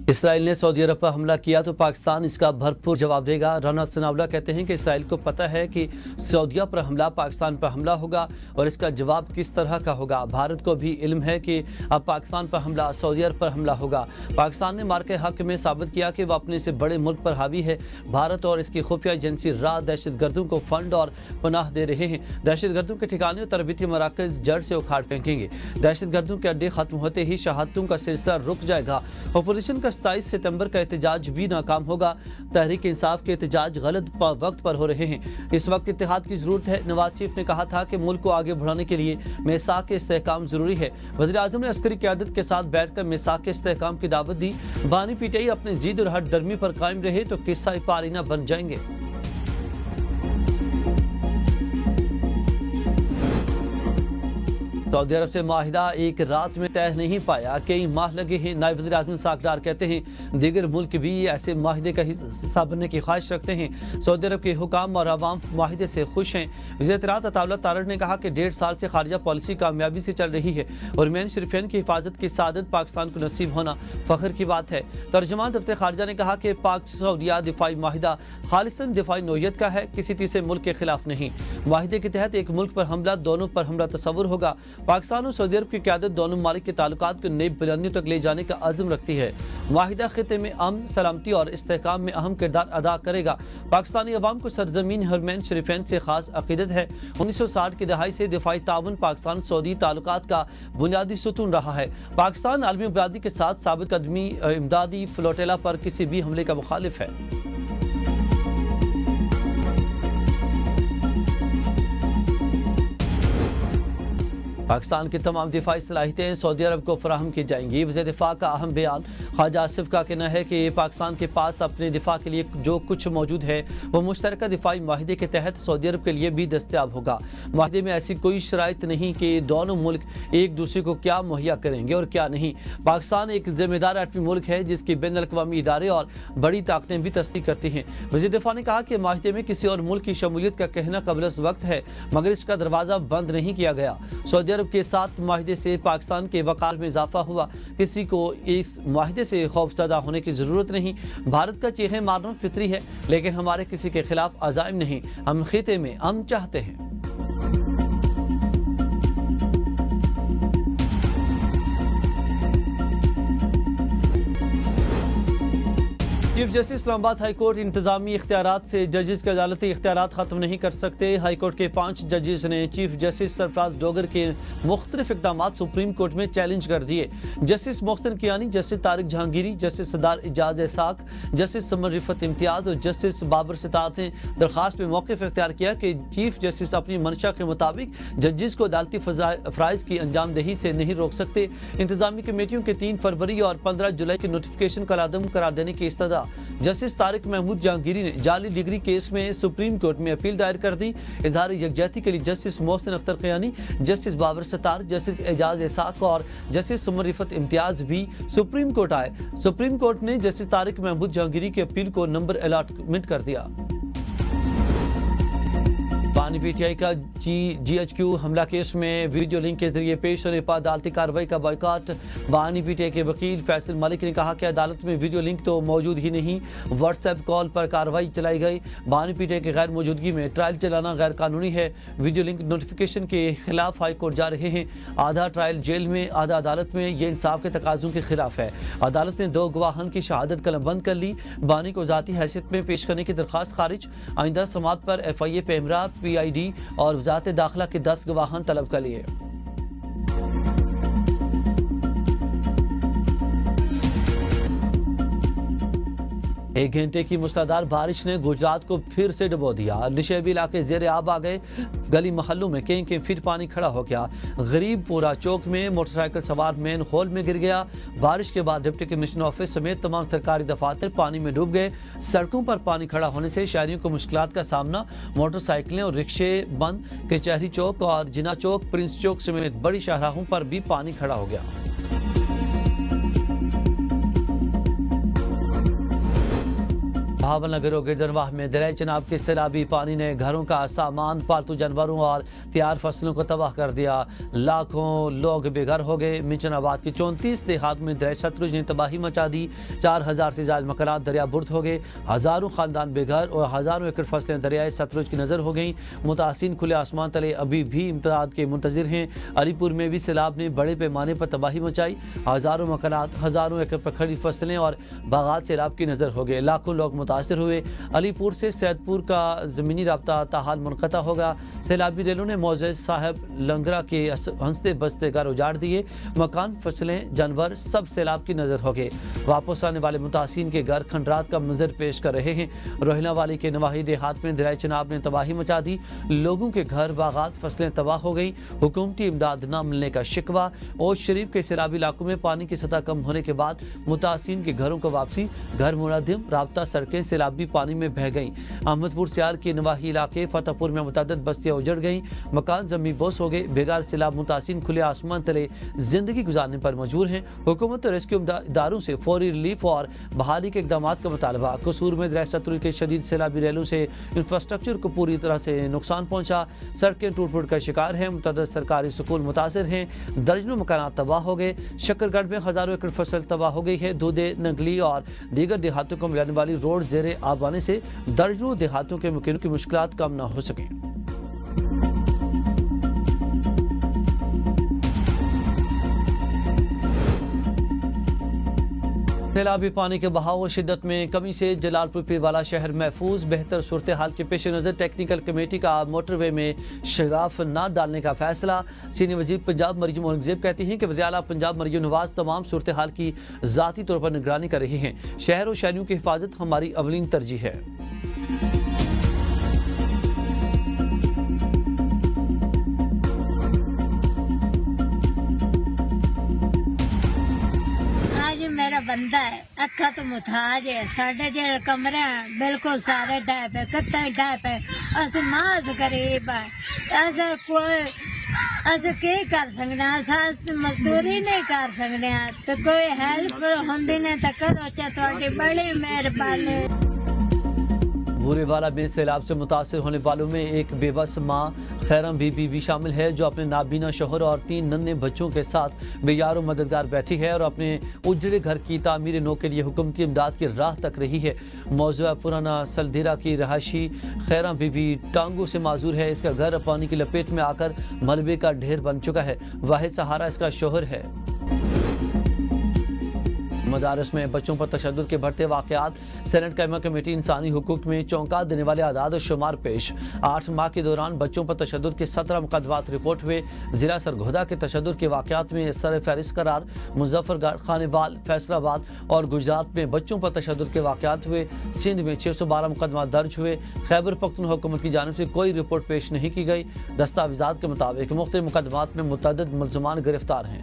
اسرائیل نے سعودی عرب پر حملہ کیا تو پاکستان اس کا بھرپور جواب دے گا۔ رانا ثناءاللہ کہتے ہیں کہ اسرائیل کو پتہ ہے کہ سعودیہ پر حملہ پاکستان پر حملہ ہوگا اور اس کا جواب کس طرح کا ہوگا۔ بھارت کو بھی علم ہے کہ اب پاکستان پر حملہ سعودی عرب پر حملہ ہوگا۔ پاکستان نے مارکے حق میں ثابت کیا کہ وہ اپنے سے بڑے ملک پر حاوی ہے۔ بھارت اور اس کی خفیہ ایجنسی را دہشت گردوں کو فنڈ اور پناہ دے رہے ہیں۔ دہشت گردوں کے ٹھکانے اور تربیتی مراکز جڑ سے اکھاڑ پھینکیں گے۔ دہشت گردوں کے اڈے ختم ہوتے ہی شہادتوں کا سلسلہ رک جائے گا۔ اپوزیشن کا 27 ستمبر کا احتجاج بھی ناکام ہوگا۔ تحریک انصاف کے احتجاج غلط وقت پر ہو رہے ہیں۔ اس وقت اتحاد کی ضرورت ہے۔ نواز شریف نے کہا تھا کہ ملک کو آگے بڑھانے کے لیے میثاق کے استحکام ضروری ہے۔ وزیر اعظم نے عسکری قیادت کے ساتھ بیٹھ کر میثاق کے استحکام کی دعوت دی۔ بانی پی ٹی آئی اپنے ضد اور ہٹ درمی پر قائم رہے تو قصہ پاری نہ بن جائیں گے۔ سعودی عرب سے معاہدہ ایک رات میں طے نہیں پایا، کئی ماہ لگے ہیں۔ نائب وزیر اعظم اسحاق ڈار کہتے ہیں دیگر ملک بھی ایسے معاہدے کا حصہ بننے کی خواہش رکھتے ہیں۔ سعودی عرب کے حکام اور عوام معاہدے سے خوش ہیں۔ وزیر اطلاعات عطا اللہ تارڑ نے کہا کہ 1.5 سال سے خارجہ پالیسی کامیابی سے چل رہی ہے اور مین شریفین کی حفاظت کی سعادت پاکستان کو نصیب ہونا فخر کی بات ہے۔ ترجمان دفتر خارجہ نے کہا کہ پاک سعودیہ دفاعی معاہدہ خالصاً دفاعی نوعیت کا ہے، کسی تیسرے ملک کے خلاف نہیں۔ معاہدے کے تحت ایک ملک پر حملہ دونوں پر حملہ تصور ہوگا۔ پاکستان اور سعودی عرب کی قیادت دونوں ممالک کے تعلقات کو نئی بلندیوں تک لے جانے کا عزم رکھتی ہے۔ معاہدہ خطے میں امن، سلامتی اور استحکام میں اہم کردار ادا کرے گا۔ پاکستانی عوام کو سرزمین حرمین شریفین سے خاص عقیدت ہے۔ 1960 کی دہائی سے دفاعی تعاون پاکستان سعودی تعلقات کا بنیادی ستون رہا ہے۔ پاکستان عالمی برادری کے ساتھ ثابت قدمی امدادی فلوٹیلا پر کسی بھی حملے کا مخالف ہے۔ پاکستان کی تمام دفاعی صلاحیتیں سعودی عرب کو فراہم کی جائیں گی۔ وزیر دفاع کا اہم بیان۔ خواجہ آصف کا کہنا ہے کہ پاکستان کے پاس اپنے دفاع کے لیے جو کچھ موجود ہے وہ مشترکہ دفاعی معاہدے کے تحت سعودی عرب کے لیے بھی دستیاب ہوگا۔ معاہدے میں ایسی کوئی شرائط نہیں کہ دونوں ملک ایک دوسرے کو کیا مہیا کریں گے اور کیا نہیں۔ پاکستان ایک ذمہ دار ایٹمی ملک ہے جس کی بین الاقوامی ادارے اور بڑی طاقتیں بھی تصدیق کرتی ہیں۔ وزیر دفاع نے کہا کہ معاہدے میں کسی اور ملک کی شمولیت کا کہنا قبل از وقت ہے مگر اس کا دروازہ بند نہیں کیا گیا۔ سعودی عرب کے ساتھ معاہدے سے پاکستان کے وقار میں اضافہ ہوا، کسی کو اس معاہدے سے خوف زدہ ہونے کی ضرورت نہیں۔ بھارت کا چیخیں مارنا فطری ہے لیکن ہمارے کسی کے خلاف عزائم نہیں، ہم خطے میں امن چاہتے ہیں۔ چیف جسٹس اسلام آباد ہائی کورٹ انتظامی اختیارات سے ججز کے عدالتی اختیارات ختم نہیں کر سکتے۔ ہائی کورٹ کے 5 ججز نے چیف جسٹس سرفراز ڈوگر کے مختلف اقدامات سپریم کورٹ میں چیلنج کر دیے۔ جسٹس محسن کیانی، جسٹس طارق جہانگیری، جسٹس صدار اعجاز اسحاق، جسٹس سمر رفت امتیاز اور جسٹس بابر ستار نے درخواست میں موقف اختیار کیا کہ چیف جسٹس اپنی منشا کے مطابق ججز کو عدالتی فرائض کی انجام دہی سے نہیں روک سکتے۔ انتظامی کمیٹیوں کے 3 فروری اور 15 جولائی کے نوٹیفکیشن کا عدم قرار دینے کی استدعا۔ جسٹس طارق محمود جہانگیری نے جعلی ڈگری کیس میں سپریم کورٹ میں اپیل دائر کر دی۔ اظہار یکجہتی کے لیے جسٹس محسن اختر کیانی، جسٹس بابر ستار، جسٹس اعجاز اسحاق اور جسٹس سمر رفت امتیاز بھی سپریم کورٹ آئے۔ سپریم کورٹ نے جسٹس طارق محمود جہانگیری کے اپیل کو نمبر الاٹمنٹ کر دیا۔ بانی پی ٹی آئی کا جی ایچ کیو حملہ کیس میں ویڈیو لنک کے ذریعے پیش ہونے پر عدالتی کارروائی کا بائیکاٹ۔ بانی پی ٹی آئی کے وکیل فیصل ملک نے کہا کہ عدالت میں ویڈیو لنک تو موجود ہی نہیں، واٹس ایپ کال پر کارروائی چلائی گئی۔ بانی پی ٹی آئی کی غیر موجودگی میں ٹرائل چلانا غیر قانونی ہے۔ ویڈیو لنک نوٹیفیکیشن کے خلاف ہائی کورٹ جا رہے ہیں، آدھا ٹرائل جیل میں آدھا عدالت میں، یہ انصاف کے تقاضوں کے خلاف ہے۔ عدالت نے 2 گواہان کی شہادت قلم بند کر لی۔ بانی کو ذاتی حیثیت میں پیش کرنے کی درخواست خارج۔ آئندہ سماعت پر F I A PEMRA, P I D اور وزارت داخلہ کے 10 گواہان طلب کر لیے۔ ایک گھنٹے کی موسلادھار بارش نے گجرات کو پھر سے ڈبو دیا۔ نشیبی علاقے زیر آب آ گئے، گلی محلوں میں کئی فٹ پانی کھڑا ہو گیا۔ غریب پورا چوک میں موٹر سائیکل سوار مین ہول میں گر گیا۔ بارش کے بعد ڈپٹی کمشنر آفس سمیت تمام سرکاری دفاتر پانی میں ڈوب گئے۔ سڑکوں پر پانی کھڑا ہونے سے شہریوں کو مشکلات کا سامنا، موٹر سائیکلیں اور رکشے بند۔ کچہری چوک اور جناح چوک، پرنس چوک سمیت بڑی شاہراہوں پر بھی پانی کھڑا ہو گیا۔ بھاول نگر و گردنواہ میں دریائے چناب کے سیلابی پانی نے گھروں کا سامان، پالتو جانوروں اور تیار فصلوں کو تباہ کر دیا۔ لاکھوں لوگ بے گھر ہو گئے۔ منچن آباد کے 34 دیہات میں دریائے ستلج نے تباہی مچا دی۔ 4000 سے زائد مکانات دریا برد ہو گئے۔ ہزاروں خاندان بے گھر اور ہزاروں ایکڑ فصلیں دریائے ستلج کی نظر ہو گئیں۔ متاثرین کھلے آسمان تلے ابھی بھی امداد کے منتظر ہیں۔ علی پور میں بھی سیلاب نے بڑے پیمانے پر تباہی مچائی۔ ہزاروں مکانات، ہزاروں ایکڑ پر کھڑی فصلیں اور باغات سیلاب کی نظر ہو گئے۔ لاکھوں لوگ متاثر ہوئے۔ علی پور سے سید پور کا زمینی رابطہ تاحال منقطع ہوگا۔ سیلابی ریلوں نے معزز صاحب لنگرا کے ہنستے بستے گھر اجاڑ دیے۔ مکان، فصلیں، جانور سب سیلاب کی نظر ہو گئے۔ واپس آنے والے متاثرین کے گھر کھنڈرات کا منظر پیش کر رہے ہیں۔ روہیلہ والی کے نواحی دیہات میں دریائے چناب نے تباہی مچا دی۔ لوگوں کے گھر، باغات، فصلیں تباہ ہو گئیں۔ حکومتی امداد نہ ملنے کا شکوہ۔ اوش شریف کے سیلابی علاقوں میں پانی کی سطح کم ہونے کے بعد متاثرین کے گھروں کو واپسی، گھر منہدم، رابطہ سڑکیں سیلابی پانی میں بہہ گئیں۔ احمد پور سیال کے نواحی علاقے، فتح پور میں متعدد بستیاں اجڑ گئیں۔ مکان زمین بوس ہو گئے۔ بے گھر سیلاب متاثرین کھلے آسمان تلے زندگی گزارنے پر مجبور ہیں۔ حکومت اور ریسکیو اداروں سے فوری ریلیف اور بحالی کے اقدامات کا مطالبہ۔ قصور میں دریائے ستلج کے شدید سیلابی ریلوں سے انفراسٹرکچر کو پوری طرح سے نقصان پہنچا۔ سڑکیں ٹوٹ پھوٹ کا شکار ہیں۔ متعدد سرکاری سکول متاثر ہیں۔ درجنوں مکانات تباہ ہو گئے۔ شکر گڑھ میں ہزاروں ایکڑ فصل تباہ ہو گئی ہے۔ دودھے، نگلی اور دیگر دیہاتوں کو ملانے والی روڈ زیر آب آنے سے درجنوں دیہاتوں کے مکینوں کی مشکلات کم نہ ہو سکیں۔ سیلابی پانی کے بہاؤ و شدت میں کمی سے جلال پور پیروالا شہر محفوظ۔ بہتر صورتحال کے پیش نظر ٹیکنیکل کمیٹی کا موٹر وے میں شگاف نہ ڈالنے کا فیصلہ۔ سینئر وزیر پنجاب مریم اورنگزیب کہتی ہیں کہ وزیر اعلیٰ پنجاب مریم نواز تمام صورتحال کی ذاتی طور پر نگرانی کر رہی ہیں۔ شہر و شہریوں کی حفاظت ہماری اولین ترجیح ہے۔ میرا بندہ ہے اکھا تو محتاج ہے۔ ساڈے جڑے کمرے ہیں بالکل سارے ڈھہ پے، کتے ڈھہ پے۔ اسی ماز غریب ہے، ایسے کی کر سکتے ہیں؟ ایسے مزدوری نہیں کر سکتے ہیں تو کوئی ہیلپ ہوندی نہیں تو کرو، چاہے تھوڑی بڑی مہربانی۔ بورے والا میں سیلاب سے متاثر ہونے والوں میں ایک بے بس ماں خیرم بی بی بھی شامل ہے، جو اپنے نابینا شوہر اور 3 ننھے بچوں کے ساتھ بے یار و مددگار بیٹھی ہے اور اپنے اجڑے گھر کی تعمیر نو کے لیے حکومتی امداد کی راہ تک رہی ہے۔ موضوع پرانا سلدیرا کی رہائشی خیرم بی بی ٹانگوں سے معذور ہے۔ اس کا گھر پانی کی لپیٹ میں آ کر ملبے کا ڈھیر بن چکا ہے۔ واحد سہارا اس کا شوہر ہے۔ مدارس میں بچوں پر تشدد کے بڑھتے واقعات۔ سینٹ قائمہ کمیٹی انسانی حقوق میں چونکا دینے والے اعداد و شمار پیش۔ 8 ماہ کے دوران بچوں پر تشدد کے 17 مقدمات رپورٹ ہوئے۔ ضلع سرگودا کے تشدد کے واقعات میں سر فہرست قرار۔ مظفر گڑھ، خانیوال، فیصل آباد اور گجرات میں بچوں پر تشدد کے واقعات ہوئے۔ سندھ میں 612 مقدمات درج ہوئے۔ خیبر پختونخوا حکومت کی جانب سے کوئی رپورٹ پیش نہیں کی گئی۔ دستاویزات کے مطابق مختلف مقدمات میں متعدد ملزمان گرفتار ہیں۔